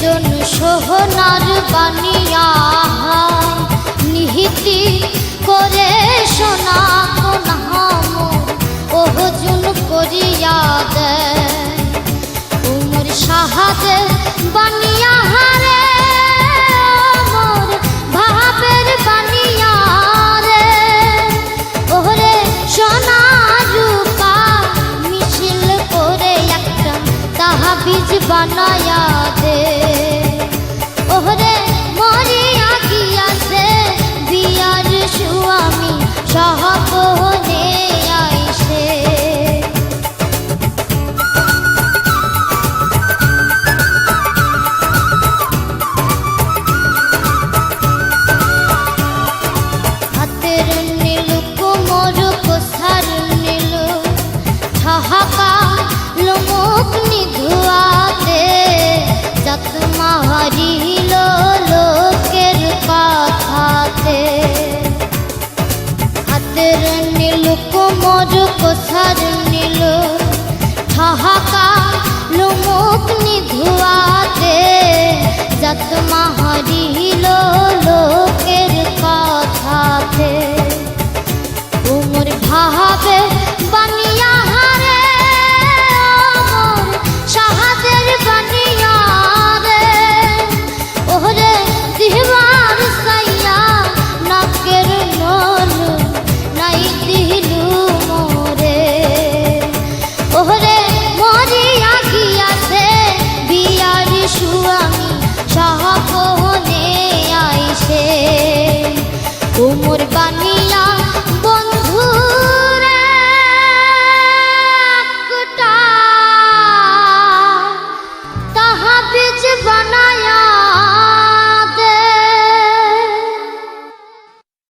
জন সোহনার বানিয়া নিহিতি করে সোনা ওহজুন করিয়া দেয় উমর শাহাদের বানিয়া হারে মোর ভাবের বানিয়া রে ওরে সোনা রূপা মিছিল করে একটা তাহাবিজ বানায়া দে ওরে মরিয়া গিয়াছে বিয়ার স্বামী সহপনে আইসে হাতের নীল কোমর কোসার নীল ঠাহাকা লোমুখ নিধুয়াতে যত মাহারি